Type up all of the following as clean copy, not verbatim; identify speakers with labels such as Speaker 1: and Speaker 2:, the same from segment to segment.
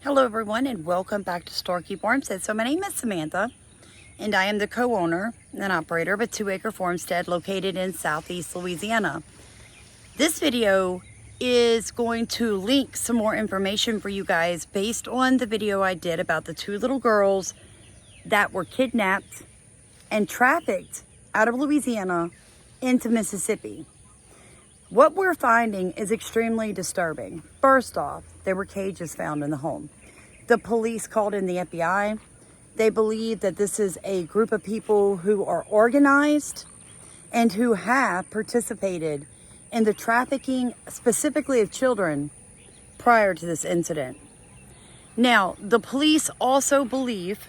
Speaker 1: Hello everyone and welcome back to Storekeep Farmstead. So my name is Samantha and I am the co-owner and operator of a 2-acre farmstead located in southeast Louisiana. This video is going to link some more information for you guys based on the video I did about the 2 little girls that were kidnapped and trafficked out of Louisiana into Mississippi. What we're finding is extremely disturbing. First off, there were cages found in the home. The police called in the FBI. They believe that this is a group of people who are organized and who have participated in the trafficking, specifically of children, prior to this incident. Now, the police also believe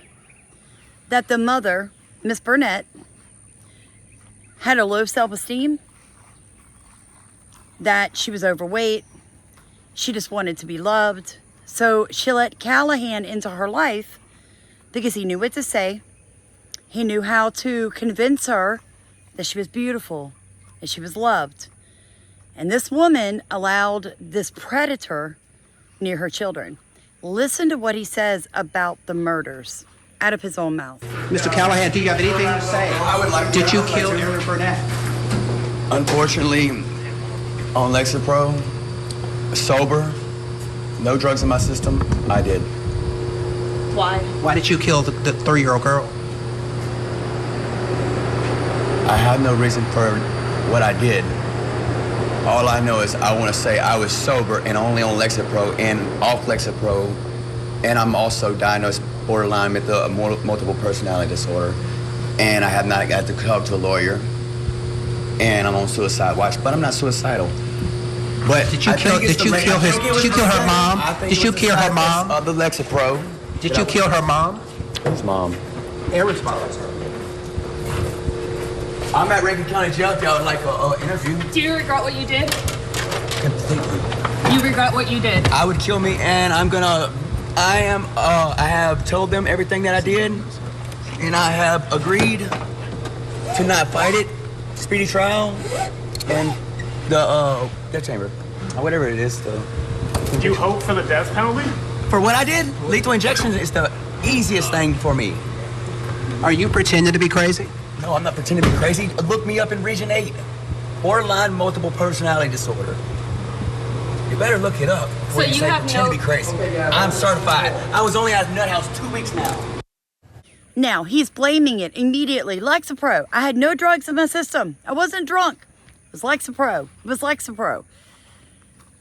Speaker 1: that the mother, Miss BRUNETT, had a low self-esteem, that she was overweight, she just wanted to be loved. So she let Callahan into her life because he knew what to say. He knew how to convince her that she was beautiful, that she was loved. And this woman allowed this predator near her children. Listen to what he says about the murders out of his own mouth.
Speaker 2: Mr. Callahan, do you have anything to say?
Speaker 3: I would like
Speaker 2: Did you kill Aaron BRUNETT?
Speaker 3: Unfortunately, on Lexapro, sober, no drugs in my system, I did.
Speaker 4: Why?
Speaker 2: Why did you kill the 3-year-old girl?
Speaker 3: I have no reason for what I did. All I know is I want to say I was sober and only on Lexapro and off Lexapro, and I'm also diagnosed borderline with a multiple personality disorder, and I have not got to talk to a lawyer, and I'm on suicide watch, but I'm not suicidal. But
Speaker 2: Did you kill her mom? Did you kill her mom?
Speaker 3: The Lexapro.
Speaker 2: Did you kill her mom?
Speaker 3: His mom.
Speaker 2: Aaron's mom.
Speaker 3: I'm at Rankin County Jail if y'all would like an interview.
Speaker 4: Do you regret what you did?
Speaker 3: Completely.
Speaker 4: You regret what you did?
Speaker 3: I would kill me, and I have told them everything that I did, and I have agreed to not fight it, speedy trial, and the death chamber, or whatever it is.
Speaker 5: Do you hope for the death penalty?
Speaker 3: For what I did, lethal injection is the easiest thing for me.
Speaker 2: Are you pretending to be crazy?
Speaker 3: No, I'm not pretending to be crazy. Look me up in Region 8. Borderline multiple personality disorder. You better look it up before
Speaker 4: So
Speaker 3: you
Speaker 4: you
Speaker 3: say
Speaker 4: have
Speaker 3: pretend
Speaker 4: no-
Speaker 3: to be crazy. I'm certified. I was only at Nut House 2 weeks now.
Speaker 1: Now, he's blaming it immediately. Lexapro. I had no drugs in my system. I wasn't drunk. It was Lexapro. It was Lexapro.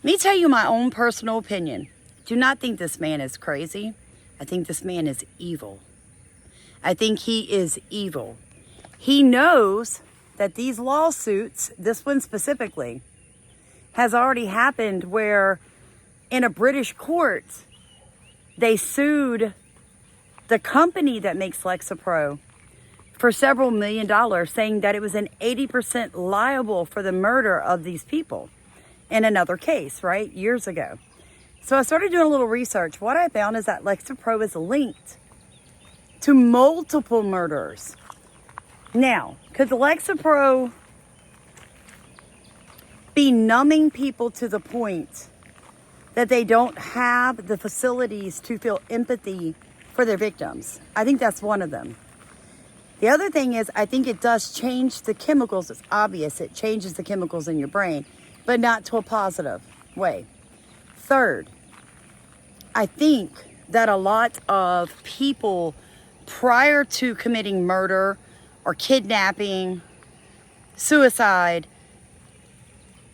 Speaker 1: Let me tell you my own personal opinion. Do not think this man is crazy. I think this man is evil. I think he is evil. He knows that these lawsuits, this one specifically, has already happened where in a British court, they sued the company that makes Lexapro for several $1 million, saying that it was an 80% liable for the murder of these people in another case, right, years ago. So I started doing a little research. What I found is that Lexapro is linked to multiple murders. Now, could the Lexapro be numbing people to the point that they don't have the facilities to feel empathy for their victims? I think that's one of them. The other thing is, I think it does change the chemicals. It's obvious it changes the chemicals in your brain, but not to a positive way. Third, I think that a lot of people prior to committing murder or kidnapping, suicide,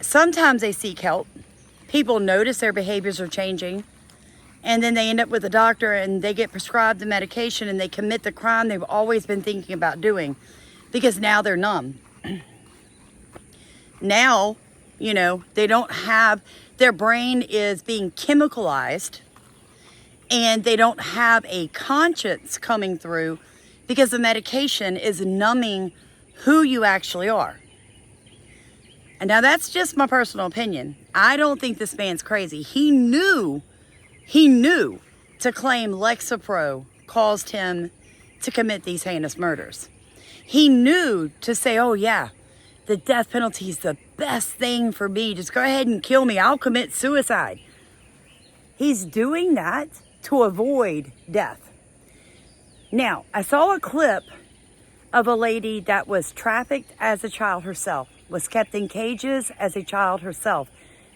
Speaker 1: sometimes they seek help. People notice their behaviors are changing, and then they end up with a doctor and they get prescribed the medication and they commit the crime they've always been thinking about doing because now they're numb. Now, you know, they don't have, their brain is being chemicalized and they don't have a conscience coming through because the medication is numbing who you actually are. And now that's just my personal opinion. I don't think this man's crazy. He knew to claim Lexapro caused him to commit these heinous murders. He knew to say, oh yeah, the death penalty is the best thing for me. Just go ahead and kill me. I'll commit suicide. He's doing that to avoid death. Now, I saw a clip of a lady that was trafficked as a child herself, was kept in cages as a child herself.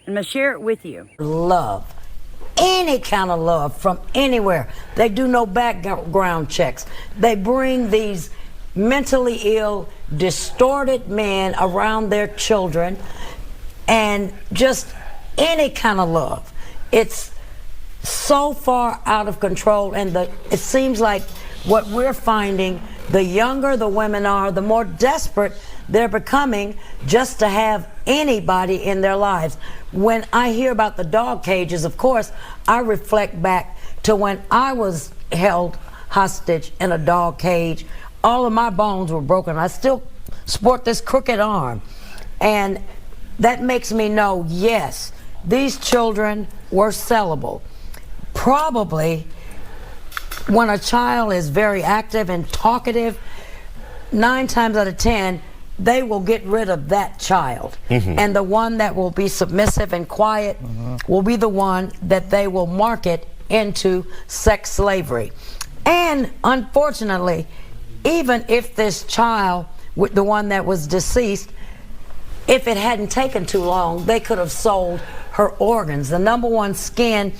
Speaker 1: I'm going to share it with you.
Speaker 6: Love. Any kind of love from anywhere. They do no background checks. They bring these mentally ill, distorted men around their children, and just any kind of love. It's so far out of control, and it seems like what we're finding, the younger the women are, the more desperate they're becoming just to have anybody in their lives. When I hear about the dog cages, of course, I reflect back to when I was held hostage in a dog cage. All of my bones were broken. I still sport this crooked arm. And that makes me know, yes, these children were sellable. Probably when a child is very active and talkative, 9 times out of 10, they will get rid of that child. And the one that will be submissive and quiet will be the one that they will market into sex slavery. And unfortunately, even if this child, the one that was deceased, if it hadn't taken too long, they could have sold her organs. The number one skin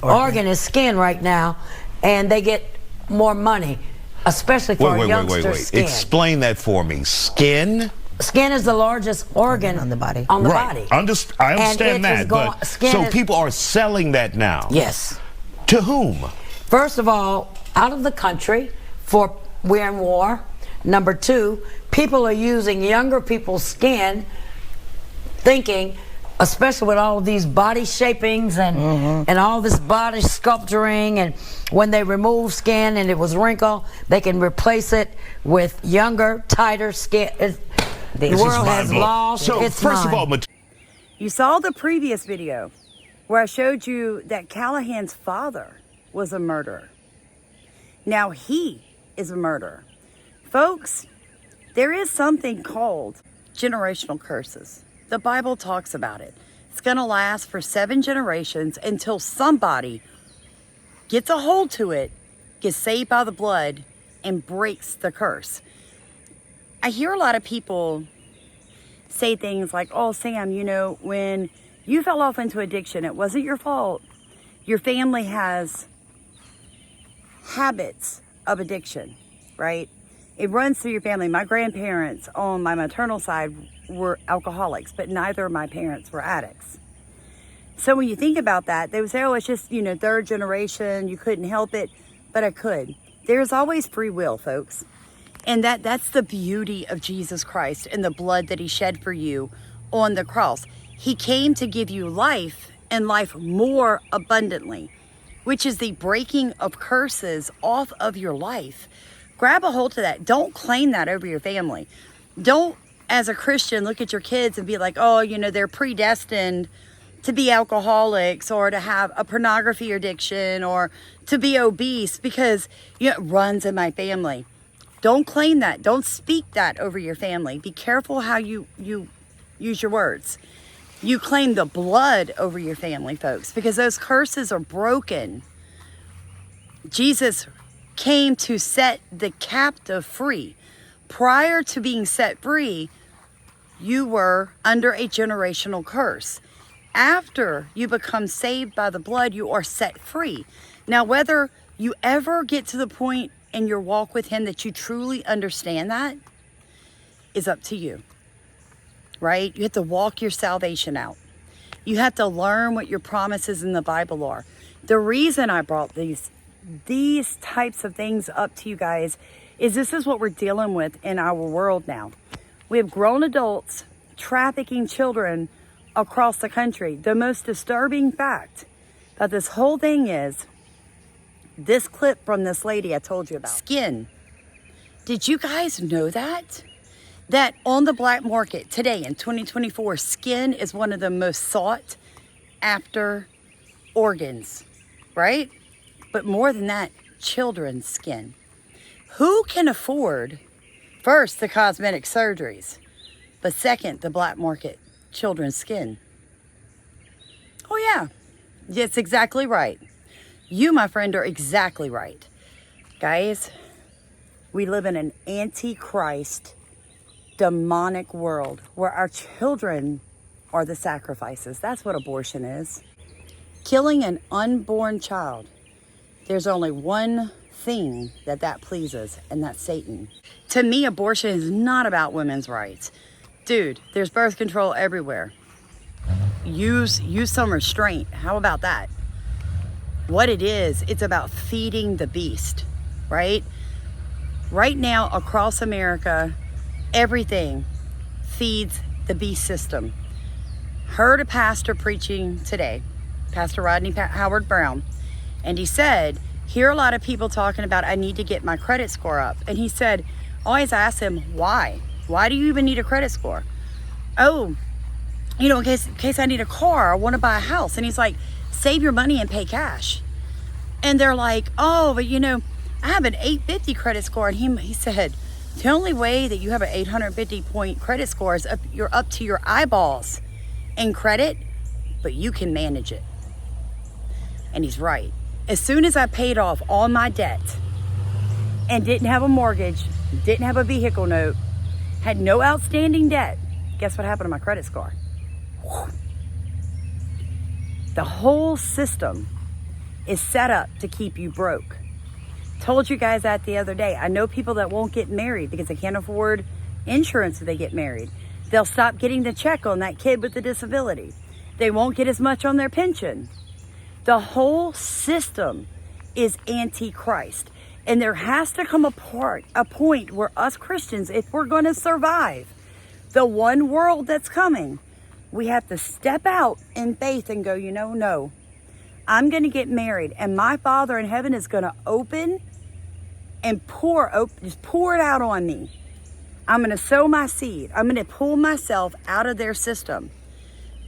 Speaker 6: organ is skin right now, and they get more money, especially for a youngster's skin.
Speaker 7: Explain that for me. Skin?
Speaker 6: Skin is the largest organ
Speaker 2: on the body.
Speaker 6: On the
Speaker 7: Right.
Speaker 6: body.
Speaker 7: I understand that, but so people are selling that now.
Speaker 6: Yes.
Speaker 7: To whom?
Speaker 6: First of all, out of the country, for we're in war. Number 2, people are using younger people's skin, thinking, especially with all of these body shapings and all this body sculpturing, and when they remove skin and it was wrinkled, they can replace it with younger, tighter skin. The world has lost its
Speaker 7: first
Speaker 6: mind.
Speaker 7: of all,
Speaker 1: You saw the previous video where I showed you that Callahan's father was a murderer. Now he is a murderer. Folks, there is something called generational curses. The Bible talks about it. It's going to last for 7 generations until somebody gets a hold to it, gets saved by the blood, and breaks the curse. I hear a lot of people say things like, oh, Sam, you know, when you fell off into addiction, it wasn't your fault. Your family has habits of addiction, right? It runs through your family. My grandparents on my maternal side were alcoholics, but neither of my parents were addicts. So when you think about that, they would say, oh, it's just, you know, 3rd generation, you couldn't help it, but I could. There's always free will, folks. And that's the beauty of Jesus Christ and the blood that he shed for you on the cross. He came to give you life, and life more abundantly, which is the breaking of curses off of your life. Grab a hold of that. Don't claim that over your family. Don't, as a Christian, look at your kids and be like, oh, you know, they're predestined to be alcoholics or to have a pornography addiction or to be obese because, you know, it runs in my family. Don't claim that. Don't speak that over your family. Be careful how you use your words. You claim the blood over your family, folks, because those curses are broken. Jesus came to set the captive free. Prior to being set free, you were under a generational curse. After you become saved by the blood, you are set free. Now, whether you ever get to the point in your walk with him that you truly understand that is up to you, right? You have to walk your salvation out. You have to learn what your promises in the Bible are. The reason I brought these types of things up to you guys is this is what we're dealing with in our world now. We have grown adults trafficking children across the country. The most disturbing fact about this whole thing is this clip from this lady I told you about. Skin. Did you guys know that? That on the black market today in 2024, skin is one of the most sought after organs, right? But more than that, children's skin. Who can afford, first, the cosmetic surgeries, but second, the black market children's skin? Oh yeah, It's exactly right. You, my friend, are exactly right. Guys, we live in an antichrist, demonic world where our children are the sacrifices. That's what abortion is. Killing an unborn child. There's only one thing that pleases, and that's Satan. To me, abortion is not about women's rights. Dude, there's birth control everywhere. Use some restraint. How about that? What it is, it's about feeding the beast, right? Right now, across America, everything feeds the beast system. Heard a pastor preaching today, Pastor Rodney Howard Brown, and he said, hear a lot of people talking about, I need to get my credit score up. And he said, always ask him, why? Why do you even need a credit score? Oh, you know, in case I need a car, I want to buy a house. And he's like, save your money and pay cash. And they're like, oh, but you know, I have an 850 credit score. And he said, the only way that you have an 850 point credit score is you're up to your eyeballs in credit, but you can manage it. And he's right. As soon as I paid off all my debt and didn't have a mortgage, didn't have a vehicle note, had no outstanding debt, guess what happened to my credit score? Whew. The whole system is set up to keep you broke. Told you guys that the other day. I know people that won't get married because they can't afford insurance if they get married. They'll stop getting the check on that kid with the disability. They won't get as much on their pension. The whole system is antichrist. And there has to come a point where us Christians, if we're going to survive the one world that's coming, we have to step out in faith and go, you know, no, I'm going to get married, and my Father in heaven is going to open and just pour it out on me. I'm going to sow my seed. I'm going to pull myself out of their system.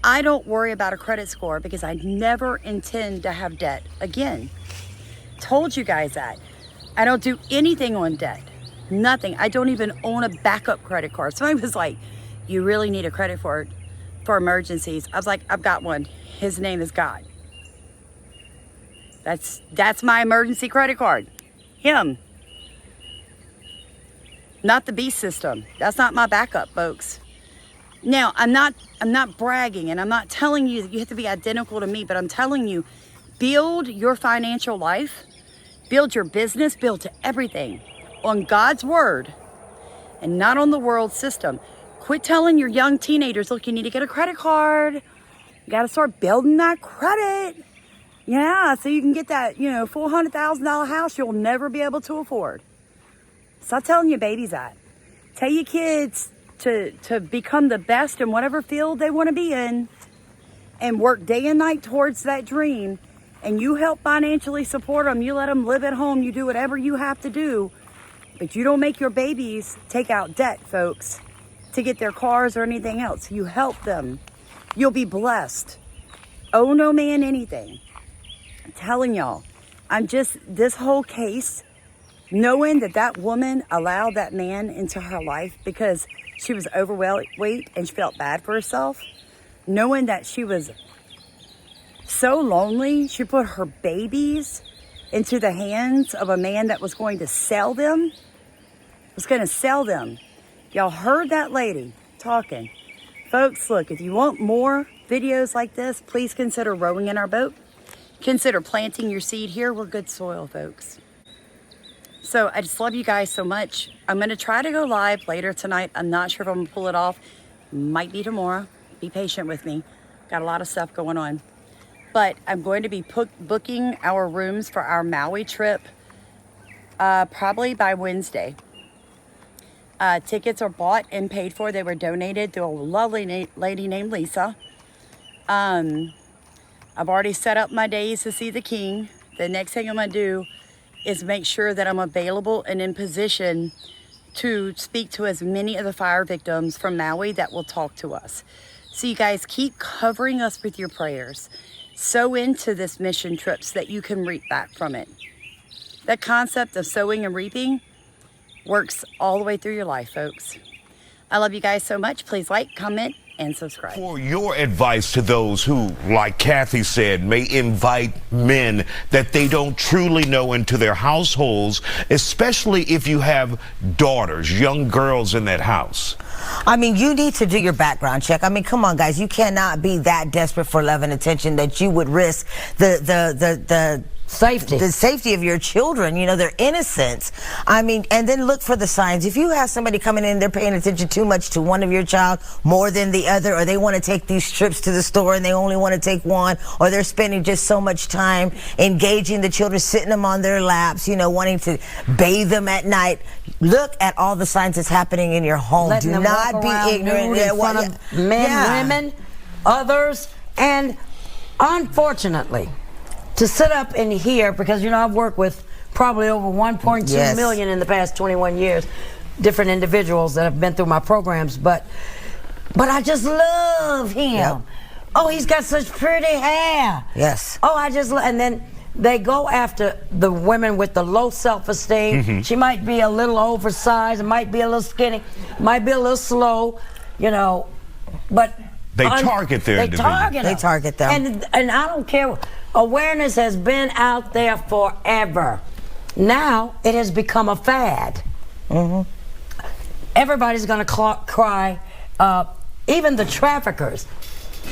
Speaker 1: I don't worry about a credit score because I never intend to have debt again. Told you guys that. I don't do anything on debt. Nothing. I don't even own a backup credit card. Somebody was like, you really need a credit for emergencies. I was like, I've got one. His name is God. That's my emergency credit card. Him. Not the beast system. That's not my backup, folks. Now, I'm not bragging, and I'm not telling you that you have to be identical to me, but I'm telling you, build your financial life, build your business, build to everything on God's word and not on the world system. Quit telling your young teenagers, look, you need to get a credit card. You got to start building that credit. Yeah, so you can get that, $400,000 house you'll never be able to afford. Stop telling your babies that. Tell your kids to become the best in whatever field they want to be in and work day and night towards that dream. And you help financially support them. You let them live at home. You do whatever you have to do. But you don't make your babies take out debt, folks, to get their cars or anything else. You help them. You'll be blessed. Owe no man anything. I'm telling y'all, this whole case, knowing that woman allowed that man into her life because she was overweight and she felt bad for herself, knowing that she was so lonely, she put her babies into the hands of a man that was going to sell them, Y'all heard that lady talking. Folks, look, if you want more videos like this, please consider rowing in our boat. Consider planting your seed here. We're good soil, folks. So I just love you guys so much. I'm going to try to go live later tonight. I'm not sure if I'm going to pull it off. Might be tomorrow. Be patient with me. Got a lot of stuff going on. But I'm going to be booking our rooms for our Maui trip probably by Wednesday. Tickets are bought and paid for. They were donated to a lovely lady named Lisa. I've already set up my days to see the king. The next thing I'm going to do is make sure that I'm available and in position to speak to as many of the fire victims from Maui that will talk to us. So you guys keep covering us with your prayers. Sow into this mission trip so that you can reap back from it. That concept of sowing and reaping works all the way through your life, folks. I love you guys so much. Please like, comment, and subscribe.
Speaker 7: For your advice to those who, like Kathy said, may invite men that they don't truly know into their households, especially if you have daughters, young girls in that house.
Speaker 8: I mean, you need to do your background check. I mean, come on, guys. You cannot be that desperate for love and attention that you would risk the safety of your children, you know, their innocence. I mean, and then look for the signs. If you have somebody coming in, they're paying attention too much to one of your child more than the other, or they want to take these trips to the store and they only want to take one, or they're spending just so much time engaging the children, sitting them on their laps, you know, wanting to bathe them at night. Look at all the signs that's happening in your home.
Speaker 6: Letting
Speaker 8: Do not be ignorant
Speaker 6: in front of men, women, others, and unfortunately, to sit up in here, because, you know, I've worked with probably over 1.2 million in the past 21 years, different individuals that have been through my programs, but I just love him. Yep. Oh, he's got such pretty hair.
Speaker 8: Yes.
Speaker 6: Oh, I just love, and then they go after the women with the low self-esteem. She might be a little oversized, might be a little skinny, might be a little slow, you know, but
Speaker 7: they target their individuals.
Speaker 6: They
Speaker 8: target them.
Speaker 6: And I don't care. Awareness has been out there forever. Now it has become a fad. Everybody's going to cry. Even the traffickers,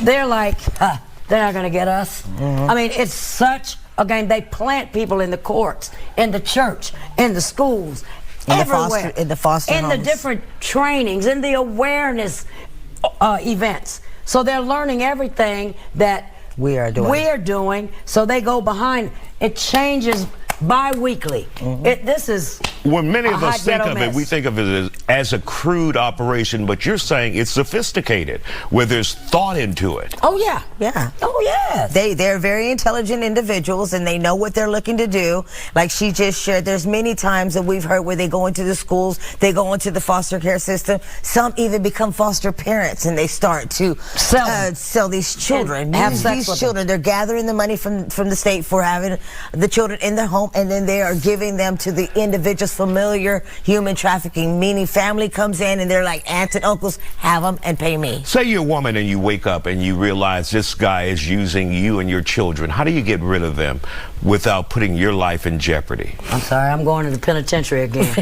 Speaker 6: they're like, they're not going to get us. I mean, it's such a game. They plant people in the courts, in the church, in the schools, everywhere.
Speaker 8: In the foster homes.
Speaker 6: In the different trainings, in the awareness events. So they're learning everything that we are doing, so they go behind. It changes bi-weekly. This is
Speaker 7: when many of us think of
Speaker 6: mess.
Speaker 7: it, we think of it as a crude operation, but you're saying it's sophisticated, where there's thought into it.
Speaker 6: Oh yeah,
Speaker 8: yeah.
Speaker 6: Oh yes.
Speaker 8: They're very intelligent individuals, and they know what they're looking to do. Like she just shared, there's many times that we've heard where they go into the schools, they go into the foster care system. Some even become foster parents, and they start to sell these children. These children, they're gathering the money from the state for having the children in their home, and then they are giving them to the individuals. Familiar human trafficking, meaning family comes in and they're like aunts and uncles, have them and pay me.
Speaker 7: Say you're a woman and you wake up and you realize this guy is using you and your children. How do you get rid of them without putting your life in jeopardy?
Speaker 6: I'm sorry, I'm going to the penitentiary again.